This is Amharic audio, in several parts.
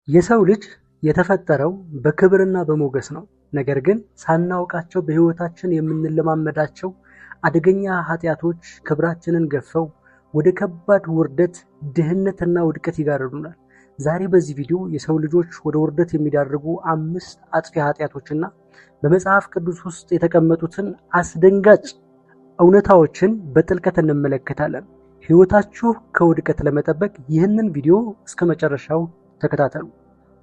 የሰው ልጅ የተፈጠረው በክብርና በሞገስ ነው። ነገር ግን ሳናውቃቸው በህይወታችን የምንለማመዳቸው አደገኛ ኃጢአቶች ክብራችንን ገፈው ወደ ከባድ ውርደት፣ ድህነትና ውድቀት ይጋርዱናል። ዛሬ በዚህ ቪዲዮ የሰው ልጆች ወደ ውርደት የሚዳርጉ 5 አጥፊ ኃጢአቶችና በመጽሐፍ ቅዱስ ውስጥ የተቀመጡትን አስደንጋጭ እውነታዎችን በጥልቀት እንመለከታለን። ህይወታችሁ ከውድቀት ለመጠበቅ ይህንን ቪዲዮ እስከ መጨረሻው ተከታተሉ።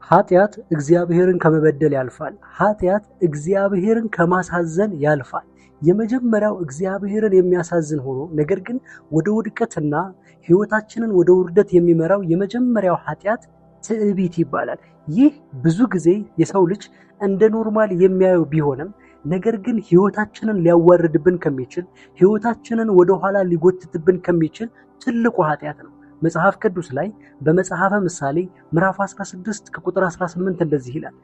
ኃጢአት እግዚአብሔርን ከመበደል ያልፋል። ኃጢአት እግዚአብሔርን ከማሳዘን ያልፋል። የመጀመሪያው እግዚአብሔርን የሚያሳዝን ሆኖ ነገር ግን ወደ ውድቀትና ህይወታችንን ወደ ውርደት የሚመራው የመጀመሪያው ኃጢአት ትዕቢት ይባላል። ይህ ብዙ ጊዜ የሰው ልጅ እንደ ኖርማል የሚያየው ቢሆንም ነገር ግን ህይወታችንን ሊያዋርድብን ከሚችል ህይወታችንን ወደ ኋላ ሊጎትትብን ከሚችል ትልቁ ኃጢአት ነው። መጽሐፍ ቅዱስ ላይ በመጽሐፈ ምሳሌ ምዕራፍ 16 ከቁጥር 18 እንደዚህ ይላል፣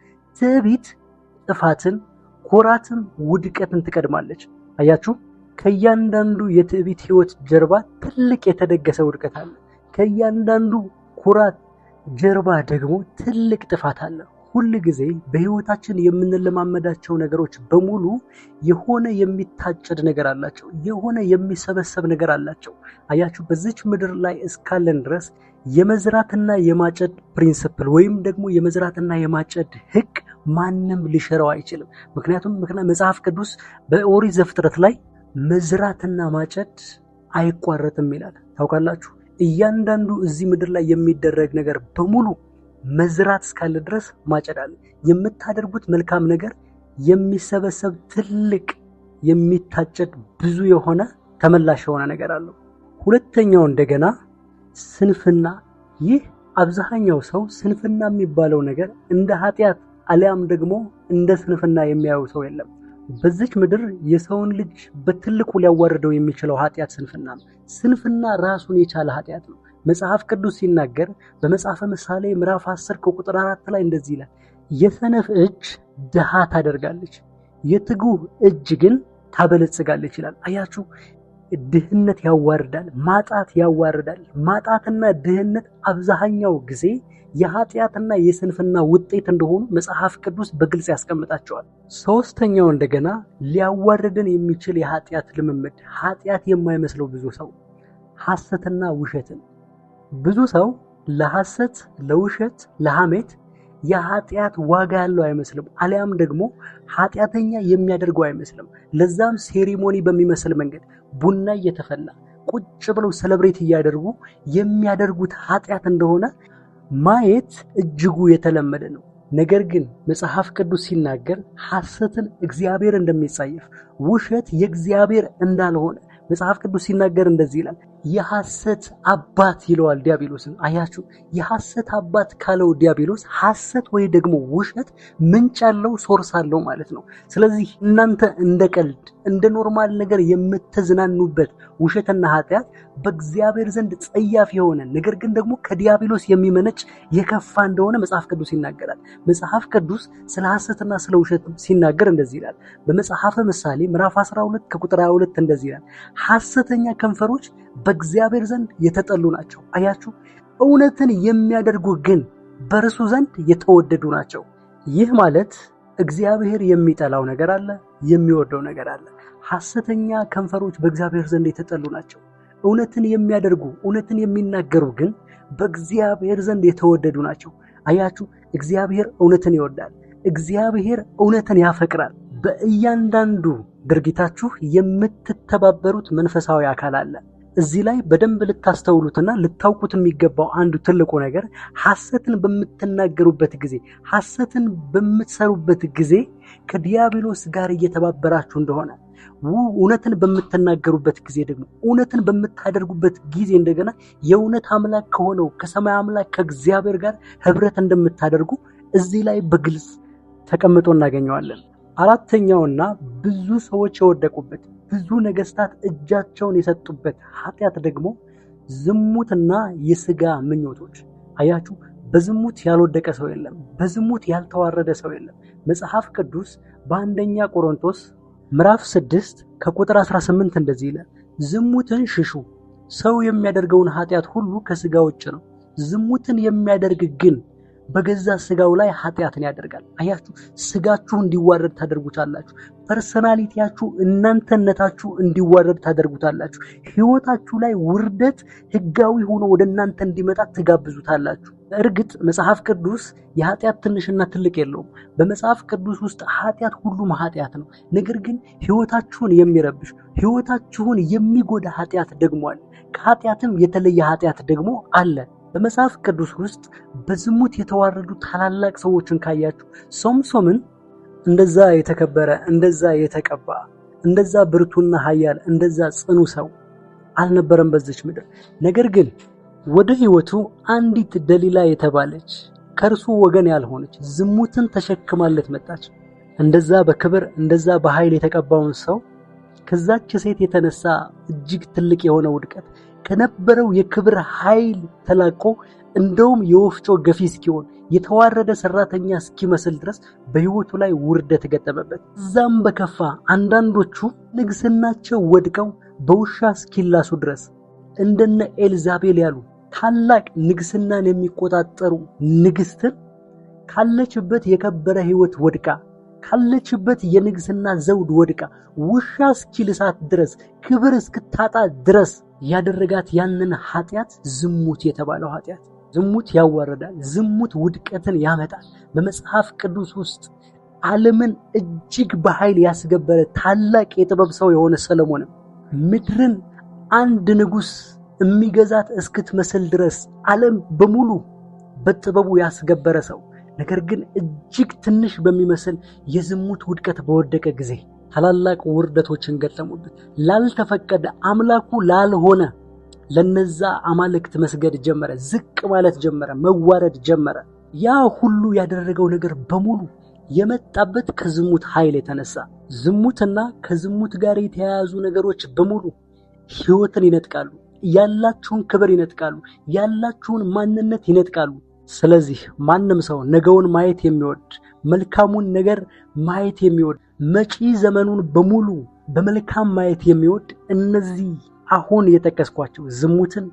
ትዕቢት ጥፋትን፣ ኩራትም ውድቀትን ትቀድማለች። አያችሁ፣ ከእያንዳንዱ የትዕቢት ህይወት ጀርባ ትልቅ የተደገሰ ውድቀት አለ። ከእያንዳንዱ ኩራት ጀርባ ደግሞ ትልቅ ጥፋት አለ። ሁል ጊዜ በህይወታችን የምንለማመዳቸው ነገሮች በሙሉ የሆነ የሚታጨድ ነገር አላቸው፣ የሆነ የሚሰበሰብ ነገር አላቸው። አያችሁ፣ በዚች ምድር ላይ እስካለን ድረስ የመዝራትና የማጨድ ፕሪንሲፕል ወይም ደግሞ የመዝራትና የማጨድ ህግ ማንም ሊሽረው አይችልም። ምክንያቱም መጽሐፍ ቅዱስ በኦሪት ዘፍጥረት ላይ መዝራትና ማጨድ አይቋረጥም ይላል። ታውቃላችሁ፣ እያንዳንዱ እዚህ ምድር ላይ የሚደረግ ነገር በሙሉ መዝራት እስካለ ድረስ ማጨድ አለ። የምታደርጉት መልካም ነገር የሚሰበሰብ ትልቅ የሚታጨድ ብዙ የሆነ ተመላሽ የሆነ ነገር አለው። ሁለተኛው እንደገና ስንፍና። ይህ አብዛኛው ሰው ስንፍና የሚባለው ነገር እንደ ኃጢአት አሊያም ደግሞ እንደ ስንፍና የሚያየው ሰው የለም። በዚች ምድር የሰውን ልጅ በትልቁ ሊያዋርደው የሚችለው ኃጢአት ስንፍና ነው። ስንፍና ራሱን የቻለ ኃጢአት ነው። መጽሐፍ ቅዱስ ሲናገር በመጽሐፈ ምሳሌ ምዕራፍ 10 ከቁጥር 4 ላይ እንደዚህ ይላል፣ የሰነፍ እጅ ድሃ ታደርጋለች፣ የትጉህ እጅ ግን ታበለጽጋለች ይላል። አያችሁ፣ ድህነት ያዋርዳል፣ ማጣት ያዋርዳል። ማጣትና ድህነት አብዛኛው ጊዜ የኃጢአትና የስንፍና ውጤት እንደሆኑ መጽሐፍ ቅዱስ በግልጽ ያስቀምጣቸዋል። ሶስተኛው እንደገና ሊያዋርደን የሚችል የኃጢአት ልምምድ፣ ኃጢአት የማይመስለው ብዙ ሰው ሐሰትና ውሸትን። ብዙ ሰው ለሐሰት፣ ለውሸት፣ ለሐሜት የኃጢአት ዋጋ ያለው አይመስልም፣ አሊያም ደግሞ ኃጢአተኛ የሚያደርገው አይመስልም። ለዛም ሴሪሞኒ በሚመስል መንገድ ቡና እየተፈላ ቁጭ ብለው ሰለብሬት እያደረጉ የሚያደርጉት ኃጢአት እንደሆነ ማየት እጅጉ የተለመደ ነው። ነገር ግን መጽሐፍ ቅዱስ ሲናገር ሐሰትን እግዚአብሔር እንደሚጸየፍ፣ ውሸት የእግዚአብሔር እንዳልሆነ መጽሐፍ ቅዱስ ሲናገር እንደዚህ ይላል፣ የሐሰት አባት ይለዋል ዲያብሎስን። አያችሁ፣ የሐሰት አባት ካለው ዲያብሎስ ሐሰት ወይ ደግሞ ውሸት ምንጭ ያለው ሶርስ አለው ማለት ነው። ስለዚህ እናንተ እንደ ቀልድ እንደ ኖርማል ነገር የምትዝናኑበት ውሸትና ኃጢአት በእግዚአብሔር ዘንድ ጸያፍ የሆነ ነገር ግን ደግሞ ከዲያብሎስ የሚመነጭ የከፋ እንደሆነ መጽሐፍ ቅዱስ ይናገራል። መጽሐፍ ቅዱስ ስለ ሐሰትና ስለ ውሸት ሲናገር እንደዚህ ይላል። በመጽሐፈ ምሳሌ ምዕራፍ 12 ከቁጥር 22 እንደዚህ ይላል፣ ሐሰተኛ ከንፈሮች በእግዚአብሔር ዘንድ የተጠሉ ናቸው። አያችሁ፣ እውነትን የሚያደርጉ ግን በእርሱ ዘንድ የተወደዱ ናቸው። ይህ ማለት እግዚአብሔር የሚጠላው ነገር አለ፣ የሚወደው ነገር አለ። ሐሰተኛ ከንፈሮች በእግዚአብሔር ዘንድ የተጠሉ ናቸው። እውነትን የሚያደርጉ እውነትን የሚናገሩ ግን በእግዚአብሔር ዘንድ የተወደዱ ናቸው። አያችሁ፣ እግዚአብሔር እውነትን ይወዳል። እግዚአብሔር እውነትን ያፈቅራል። በእያንዳንዱ ድርጊታችሁ የምትተባበሩት መንፈሳዊ አካል አለ። እዚህ ላይ በደንብ ልታስተውሉትና ልታውቁት የሚገባው አንዱ ትልቁ ነገር ሐሰትን በምትናገሩበት ጊዜ፣ ሐሰትን በምትሰሩበት ጊዜ ከዲያብሎስ ጋር እየተባበራችሁ እንደሆነ፣ እውነትን በምትናገሩበት ጊዜ ደግሞ እውነትን በምታደርጉበት ጊዜ እንደገና የእውነት አምላክ ከሆነው ከሰማይ አምላክ ከእግዚአብሔር ጋር ህብረት እንደምታደርጉ እዚህ ላይ በግልጽ ተቀምጦ እናገኘዋለን። አራተኛውና ብዙ ሰዎች የወደቁበት ብዙ ነገስታት እጃቸውን የሰጡበት ኃጢአት ደግሞ ዝሙትና የስጋ ምኞቶች። አያችሁ፣ በዝሙት ያልወደቀ ሰው የለም፣ በዝሙት ያልተዋረደ ሰው የለም። መጽሐፍ ቅዱስ በአንደኛ ቆሮንቶስ ምዕራፍ 6 ከቁጥር 18 እንደዚህ ይላል፣ ዝሙትን ሽሹ፣ ሰው የሚያደርገውን ኃጢአት ሁሉ ከስጋ ውጭ ነው፣ ዝሙትን የሚያደርግ ግን በገዛ ስጋው ላይ ኃጢአትን ያደርጋል። አያችሁ፣ ስጋችሁ እንዲዋረድ ታደርጉታላችሁ። ፐርሰናሊቲያችሁ እናንተነታችሁ እንዲዋረድ ታደርጉታላችሁ። ህይወታችሁ ላይ ውርደት ህጋዊ ሆኖ ወደ እናንተ እንዲመጣ ትጋብዙታላችሁ። እርግጥ መጽሐፍ ቅዱስ የኃጢአት ትንሽና ትልቅ የለውም። በመጽሐፍ ቅዱስ ውስጥ ኃጢአት ሁሉም ኃጢአት ነው። ነገር ግን ህይወታችሁን የሚረብሽ ህይወታችሁን የሚጎዳ ኃጢአት ደግሞ አለ። ከኃጢአትም የተለየ ኃጢአት ደግሞ አለ። በመጽሐፍ ቅዱስ ውስጥ በዝሙት የተዋረዱ ታላላቅ ሰዎችን ካያችሁ ሶምሶንን እንደዛ የተከበረ፣ እንደዛ የተቀባ፣ እንደዛ ብርቱና ኃያል፣ እንደዛ ጽኑ ሰው አልነበረም በዚች ምድር። ነገር ግን ወደ ህይወቱ አንዲት ደሊላ የተባለች ከእርሱ ወገን ያልሆነች ዝሙትን ተሸክማለት መጣች። እንደዛ በክብር እንደዛ በኃይል የተቀባውን ሰው ከዛች ሴት የተነሳ እጅግ ትልቅ የሆነ ውድቀት ከነበረው የክብር ኃይል ተላቆ እንደውም የወፍጮ ገፊ እስኪሆን የተዋረደ ሰራተኛ እስኪመስል ድረስ በህይወቱ ላይ ውርደት ገጠመበት። እዛም በከፋ አንዳንዶቹ ንግስናቸው ወድቀው በውሻ እስኪላሱ ድረስ እንደነ ኤልዛቤል ያሉ ታላቅ ንግስናን የሚቆጣጠሩ ንግስትን ካለችበት የከበረ ህይወት ወድቃ ካለችበት የንግስና ዘውድ ወድቃ ውሻ እስኪልሳት ድረስ ክብር እስክታጣ ድረስ ያደረጋት ያንን ኃጢአት ዝሙት የተባለው ኃጢአት። ዝሙት ያዋረዳል። ዝሙት ውድቀትን ያመጣል። በመጽሐፍ ቅዱስ ውስጥ ዓለምን እጅግ በኃይል ያስገበረ ታላቅ የጥበብ ሰው የሆነ ሰለሞንም ምድርን አንድ ንጉስ የሚገዛት እስክትመስል ድረስ ዓለም በሙሉ በጥበቡ ያስገበረ ሰው፣ ነገር ግን እጅግ ትንሽ በሚመስል የዝሙት ውድቀት በወደቀ ጊዜ ታላላቅ ውርደቶችን ገጠሙበት። ላልተፈቀደ አምላኩ ላልሆነ ለነዛ አማልክት መስገድ ጀመረ፣ ዝቅ ማለት ጀመረ፣ መዋረድ ጀመረ። ያ ሁሉ ያደረገው ነገር በሙሉ የመጣበት ከዝሙት ኃይል የተነሳ። ዝሙትና ከዝሙት ጋር የተያያዙ ነገሮች በሙሉ ህይወትን ይነጥቃሉ፣ ያላችሁን ክብር ይነጥቃሉ፣ ያላችሁን ማንነት ይነጥቃሉ። ስለዚህ ማንም ሰው ነገውን ማየት የሚወድ መልካሙን ነገር ማየት የሚወድ መጪ ዘመኑን በሙሉ በመልካም ማየት የሚወድ እነዚህ አሁን የጠቀስኳቸው ዝሙትን፣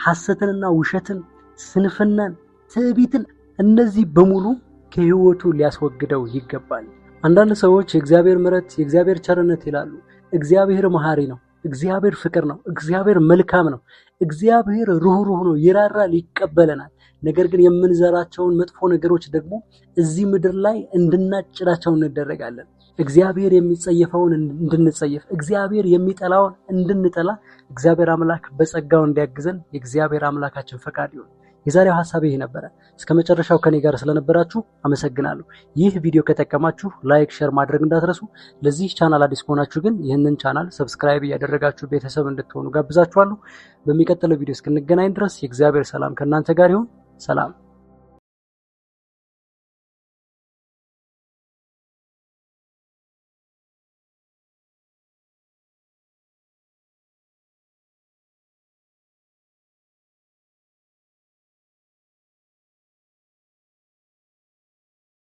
ሐሰትንና ውሸትን፣ ስንፍናን፣ ትዕቢትን እነዚህ በሙሉ ከህይወቱ ሊያስወግደው ይገባል። አንዳንድ ሰዎች የእግዚአብሔር ምሕረት የእግዚአብሔር ቸርነት ይላሉ። እግዚአብሔር መሐሪ ነው፣ እግዚአብሔር ፍቅር ነው፣ እግዚአብሔር መልካም ነው፣ እግዚአብሔር ሩህሩህ ነው፣ ይራራል፣ ይቀበለናል። ነገር ግን የምንዘራቸውን መጥፎ ነገሮች ደግሞ እዚህ ምድር ላይ እንድናጭዳቸው እንደረጋለን። እግዚአብሔር የሚጸየፈውን እንድንጸየፍ፣ እግዚአብሔር የሚጠላውን እንድንጠላ እግዚአብሔር አምላክ በጸጋው እንዲያግዘን የእግዚአብሔር አምላካችን ፈቃድ ይሁን። የዛሬው ሐሳብ ይሄ ነበረ። እስከ መጨረሻው ከኔ ጋር ስለነበራችሁ አመሰግናለሁ። ይህ ቪዲዮ ከጠቀማችሁ ላይክ፣ ሼር ማድረግ እንዳትረሱ። ለዚህ ቻናል አዲስ ከሆናችሁ ግን ይህንን ቻናል ሰብስክራይብ እያደረጋችሁ ቤተሰብ እንድትሆኑ ጋብዛችኋለሁ። በሚቀጥለው ቪዲዮ እስክንገናኝ ድረስ የእግዚአብሔር ሰላም ከእናንተ ጋር ይሁን። ሰላም።